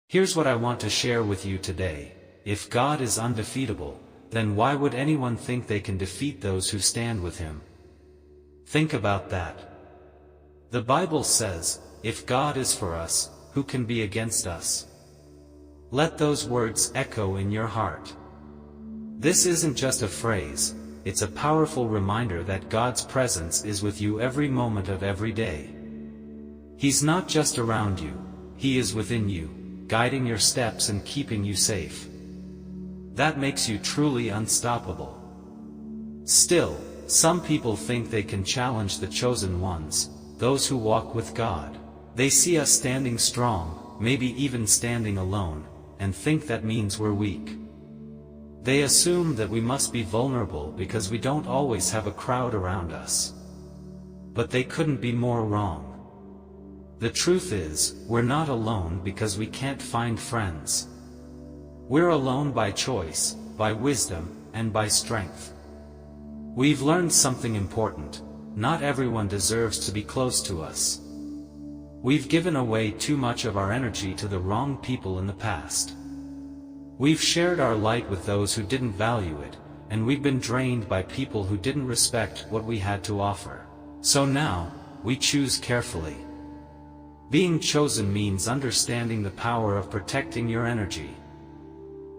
Here's what I want to share with you today. If God is undefeatable, then why would anyone think they can defeat those who stand with Him? Think about that. The Bible says, if God is for us, who can be against us? Let those words echo in your heart. This isn't just a phrase, it's a powerful reminder that God's presence is with you every moment of every day. He's not just around you, He is within you, guiding your steps and keeping you safe. That makes you truly unstoppable. Still, some people think they can challenge the chosen ones, those who walk with God. They see us standing strong, maybe even standing alone, and think that means we're weak. They assume that we must be vulnerable because we don't always have a crowd around us. But they couldn't be more wrong. The truth is, we're not alone because we can't find friends. We're alone by choice, by wisdom, and by strength. We've learned something important: not everyone deserves to be close to us. We've given away too much of our energy to the wrong people in the past. We've shared our light with those who didn't value it, and we've been drained by people who didn't respect what we had to offer. So now, we choose carefully. Being chosen means understanding the power of protecting your energy.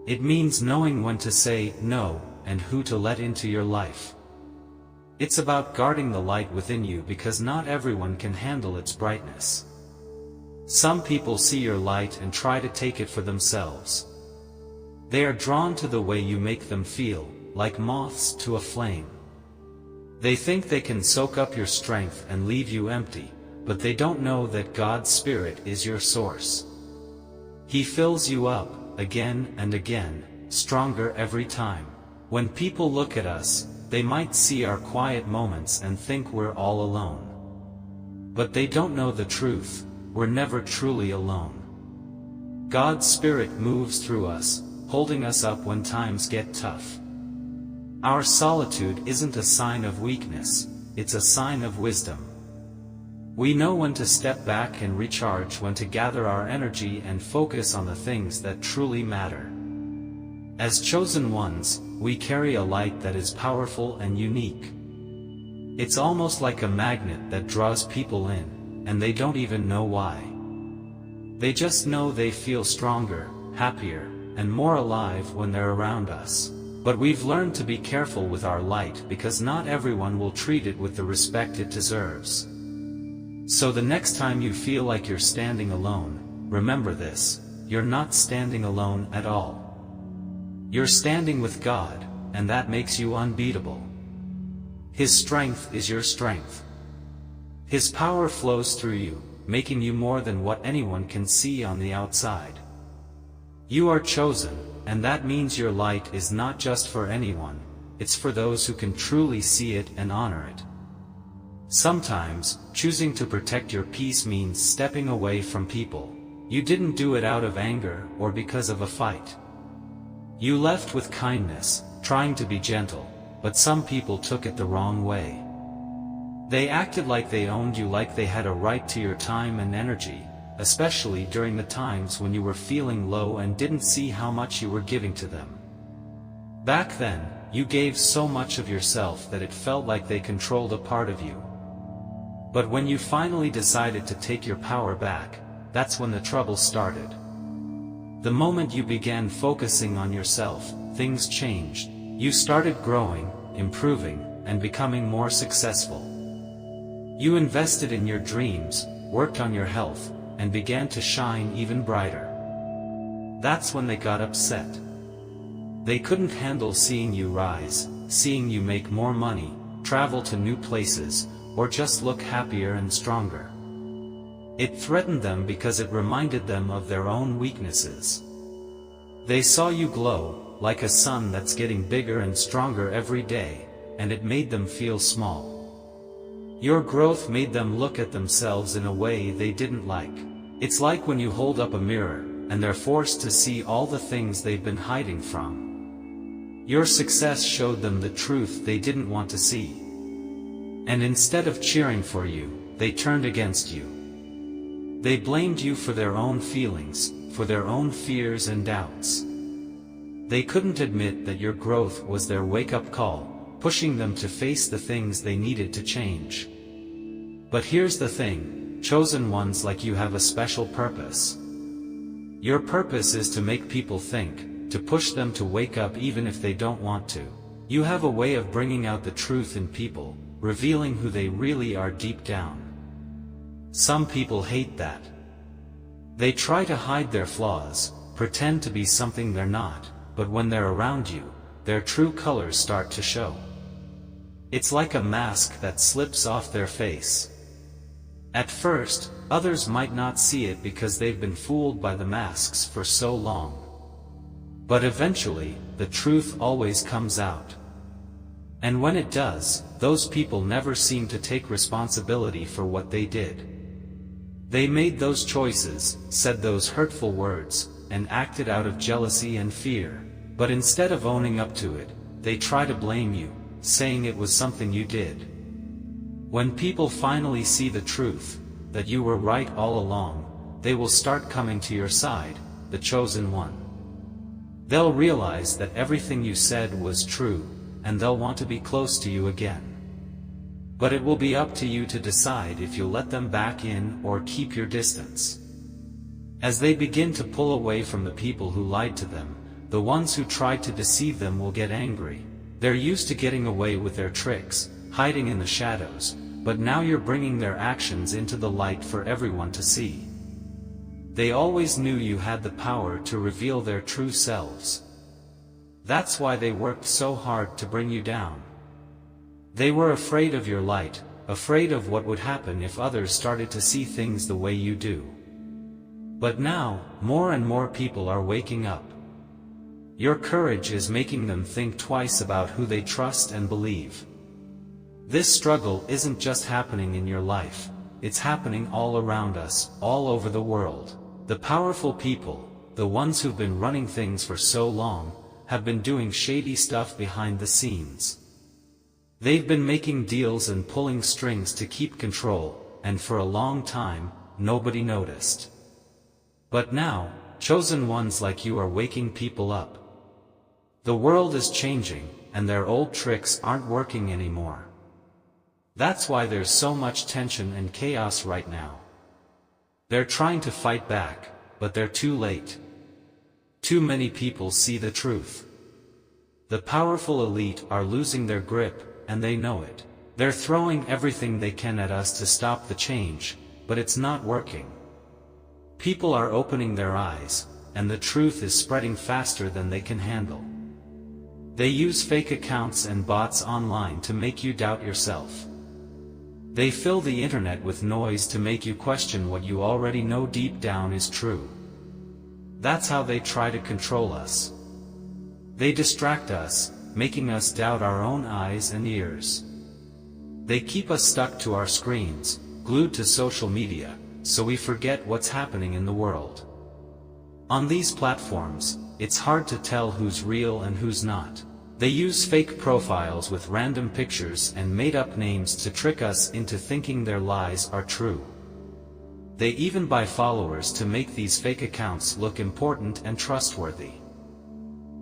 It means knowing when to say no, and who to let into your life. It's about guarding the light within you because not everyone can handle its brightness. Some people see your light and try to take it for themselves. They are drawn to the way you make them feel, like moths to a flame. They think they can soak up your strength and leave you empty, but they don't know that God's Spirit is your source. He fills you up, again and again, stronger every time. When people look at us, they might see our quiet moments and think we're all alone. But they don't know the truth: we're never truly alone. God's Spirit moves through us, holding us up when times get tough. Our solitude isn't a sign of weakness, it's a sign of wisdom. We know when to step back and recharge, when to gather our energy and focus on the things that truly matter. As chosen ones, we carry a light that is powerful and unique. It's almost like a magnet that draws people in, and they don't even know why. They just know they feel stronger, happier, and more alive when they're around us. But we've learned to be careful with our light because not everyone will treat it with the respect it deserves. So the next time you feel like you're standing alone, remember this: you're not standing alone at all. You're standing with God, and that makes you unbeatable. His strength is your strength. His power flows through you, making you more than what anyone can see on the outside. You are chosen, and that means your light is not just for anyone, it's for those who can truly see it and honor it. Sometimes, choosing to protect your peace means stepping away from people. You didn't do it out of anger or because of a fight. You left with kindness, trying to be gentle, but some people took it the wrong way. They acted like they owned you, like they had a right to your time and energy, especially during the times when you were feeling low and didn't see how much you were giving to them. Back then, you gave so much of yourself that it felt like they controlled a part of you. But when you finally decided to take your power back, that's when the trouble started. The moment you began focusing on yourself, things changed. You started growing, improving, and becoming more successful. You invested in your dreams, worked on your health, and began to shine even brighter. That's when they got upset. They couldn't handle seeing you rise, seeing you make more money, travel to new places, or just look happier and stronger. It threatened them because it reminded them of their own weaknesses. They saw you glow, like a sun that's getting bigger and stronger every day, and it made them feel small. Your growth made them look at themselves in a way they didn't like. It's like when you hold up a mirror, and they're forced to see all the things they've been hiding from. Your success showed them the truth they didn't want to see. And instead of cheering for you, they turned against you. They blamed you for their own feelings, for their own fears and doubts. They couldn't admit that your growth was their wake-up call, pushing them to face the things they needed to change. But here's the thing, chosen ones like you have a special purpose. Your purpose is to make people think, to push them to wake up even if they don't want to. You have a way of bringing out the truth in people, revealing who they really are deep down. Some people hate that. They try to hide their flaws, pretend to be something they're not, but when they're around you, their true colors start to show. It's like a mask that slips off their face. At first, others might not see it because they've been fooled by the masks for so long. But eventually, the truth always comes out. And when it does, those people never seem to take responsibility for what they did. They made those choices, said those hurtful words, and acted out of jealousy and fear. But instead of owning up to it, they try to blame you, saying it was something you did. When people finally see the truth, that you were right all along, they will start coming to your side, the chosen one. They'll realize that everything you said was true, and they'll want to be close to you again. But it will be up to you to decide if you'll let them back in or keep your distance. As they begin to pull away from the people who lied to them, the ones who tried to deceive them will get angry. They're used to getting away with their tricks, hiding in the shadows, but now you're bringing their actions into the light for everyone to see. They always knew you had the power to reveal their true selves. That's why they worked so hard to bring you down. They were afraid of your light, afraid of what would happen if others started to see things the way you do. But now, more and more people are waking up. Your courage is making them think twice about who they trust and believe. This struggle isn't just happening in your life, it's happening all around us, all over the world. The powerful people, the ones who've been running things for so long, have been doing shady stuff behind the scenes. They've been making deals and pulling strings to keep control, and for a long time, nobody noticed. But now, chosen ones like you are waking people up. The world is changing, and their old tricks aren't working anymore. That's why there's so much tension and chaos right now. They're trying to fight back, but they're too late. Too many people see the truth. The powerful elite are losing their grip, and they know it. They're throwing everything they can at us to stop the change, but it's not working. People are opening their eyes, and the truth is spreading faster than they can handle. They use fake accounts and bots online to make you doubt yourself. They fill the internet with noise to make you question what you already know deep down is true. That's how they try to control us. They distract us, making us doubt our own eyes and ears. They keep us stuck to our screens, glued to social media, so we forget what's happening in the world. On these platforms, it's hard to tell who's real and who's not. They use fake profiles with random pictures and made-up names to trick us into thinking their lies are true. They even buy followers to make these fake accounts look important and trustworthy.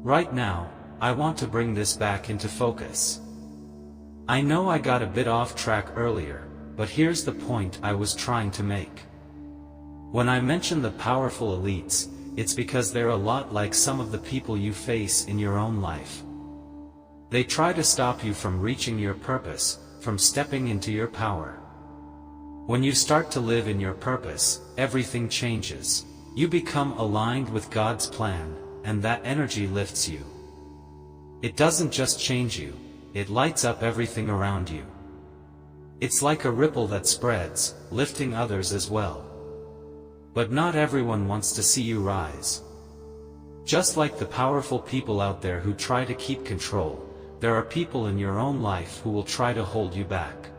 Right now, I want to bring this back into focus. I know I got a bit off track earlier, but here's the point I was trying to make. When I mention the powerful elites, it's because they're a lot like some of the people you face in your own life. They try to stop you from reaching your purpose, from stepping into your power. When you start to live in your purpose, everything changes. You become aligned with God's plan, and that energy lifts you. It doesn't just change you, it lights up everything around you. It's like a ripple that spreads, lifting others as well. But not everyone wants to see you rise. Just like the powerful people out there who try to keep control, there are people in your own life who will try to hold you back.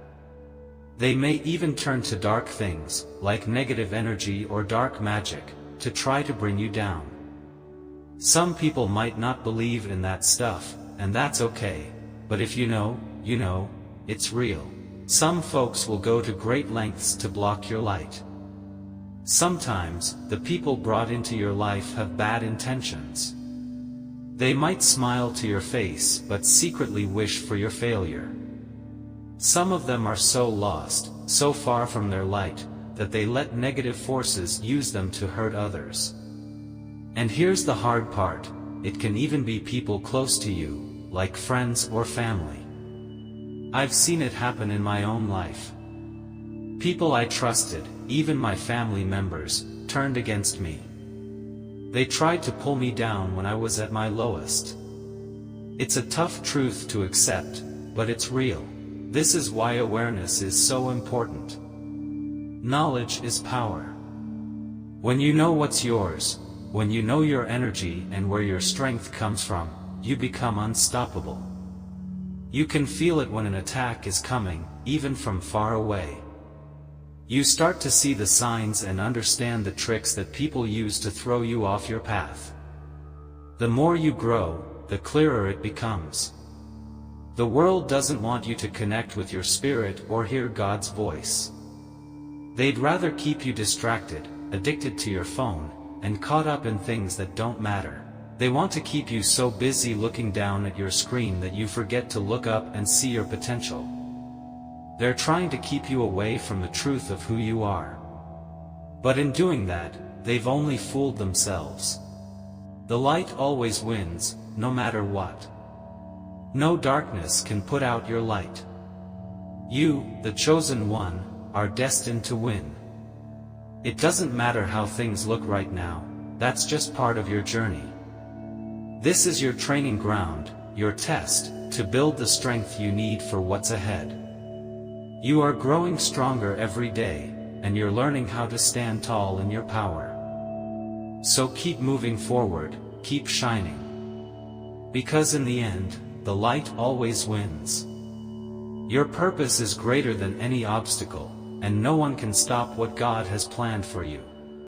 They may even turn to dark things, like negative energy or dark magic, to try to bring you down. Some people might not believe in that stuff, and that's okay, but if you know, it's real. Some folks will go to great lengths to block your light. Sometimes, the people brought into your life have bad intentions. They might smile to your face but secretly wish for your failure. Some of them are so lost, so far from their light, that they let negative forces use them to hurt others. And here's the hard part, it can even be people close to you, like friends or family. I've seen it happen in my own life. People I trusted, even my family members, turned against me. They tried to pull me down when I was at my lowest. It's a tough truth to accept, but it's real. This is why awareness is so important. Knowledge is power. When you know what's yours, when you know your energy and where your strength comes from, you become unstoppable. You can feel it when an attack is coming, even from far away. You start to see the signs and understand the tricks that people use to throw you off your path. The more you grow, the clearer it becomes. The world doesn't want you to connect with your spirit or hear God's voice. They'd rather keep you distracted, addicted to your phone, and caught up in things that don't matter. They want to keep you so busy looking down at your screen that you forget to look up and see your potential. They're trying to keep you away from the truth of who you are. But in doing that, they've only fooled themselves. The light always wins, no matter what. No darkness can put out your light. You, the chosen one, are destined to win. It doesn't matter how things look right now, that's just part of your journey. This is your training ground, your test, to build the strength you need for what's ahead. You are growing stronger every day, and you're learning how to stand tall in your power. So keep moving forward, keep shining. Because in the end, the light always wins. Your purpose is greater than any obstacle, and no one can stop what God has planned for you.